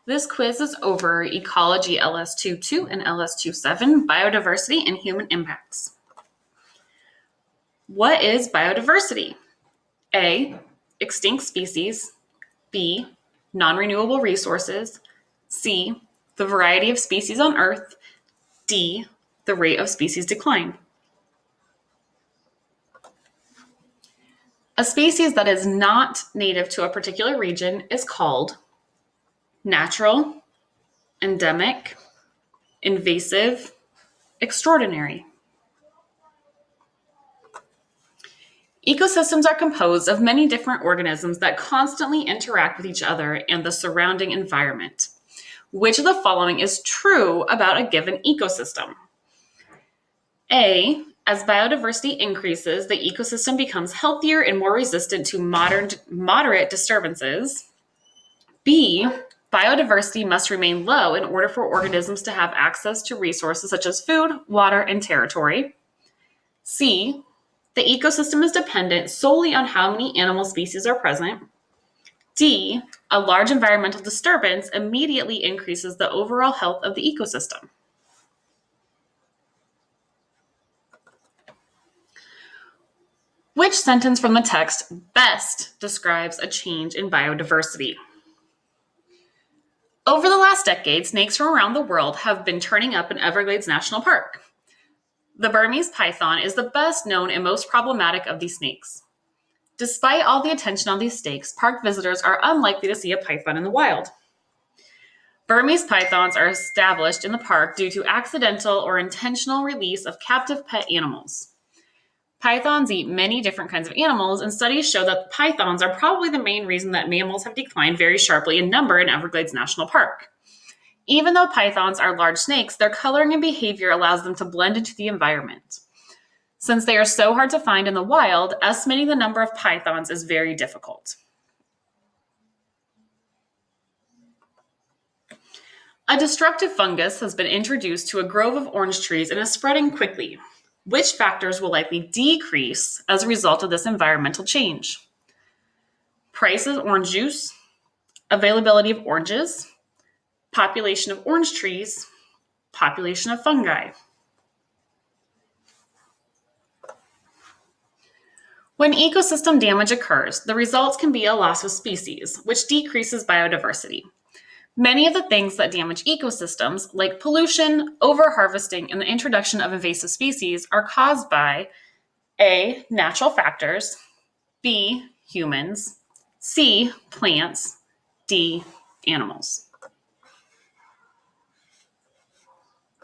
This quiz is over Ecology LS22 and LS27, Biodiversity and Human Impacts. What is biodiversity? A, extinct species. B, non-renewable resources. C, the variety of species on Earth. D, the rate of species decline. A species that is not native to a particular region is called natural, endemic, invasive, extraordinary. Ecosystems are composed of many different organisms that constantly interact with each other and the surrounding environment. Which of the following is true about a given ecosystem? A, as biodiversity increases, the ecosystem becomes healthier and more resistant to moderate disturbances. B, biodiversity must remain low in order for organisms to have access to resources such as food, water, and territory. C, the ecosystem is dependent solely on how many animal species are present. D, a large environmental disturbance immediately increases the overall health of the ecosystem. Which sentence from the text best describes a change in biodiversity? Over the last decade, snakes from around the world have been turning up in Everglades National Park. The Burmese python is the best known and most problematic of these snakes. Despite all the attention on these snakes, park visitors are unlikely to see a python in the wild. Burmese pythons are established in the park due to accidental or intentional release of captive pet animals. Pythons eat many different kinds of animals, and studies show that pythons are probably the main reason that mammals have declined very sharply in number in Everglades National Park. Even though pythons are large snakes, their coloring and behavior allows them to blend into the environment. Since they are so hard to find in the wild, estimating the number of pythons is very difficult. A destructive fungus has been introduced to a grove of orange trees and is spreading quickly. Which factors will likely decrease as a result of this environmental change? Price of orange juice, availability of oranges, population of orange trees, population of fungi. When ecosystem damage occurs, the results can be a loss of species, which decreases biodiversity. Many of the things that damage ecosystems, like pollution, overharvesting, and the introduction of invasive species, are caused by A, natural factors, B, humans, C, plants, D, animals.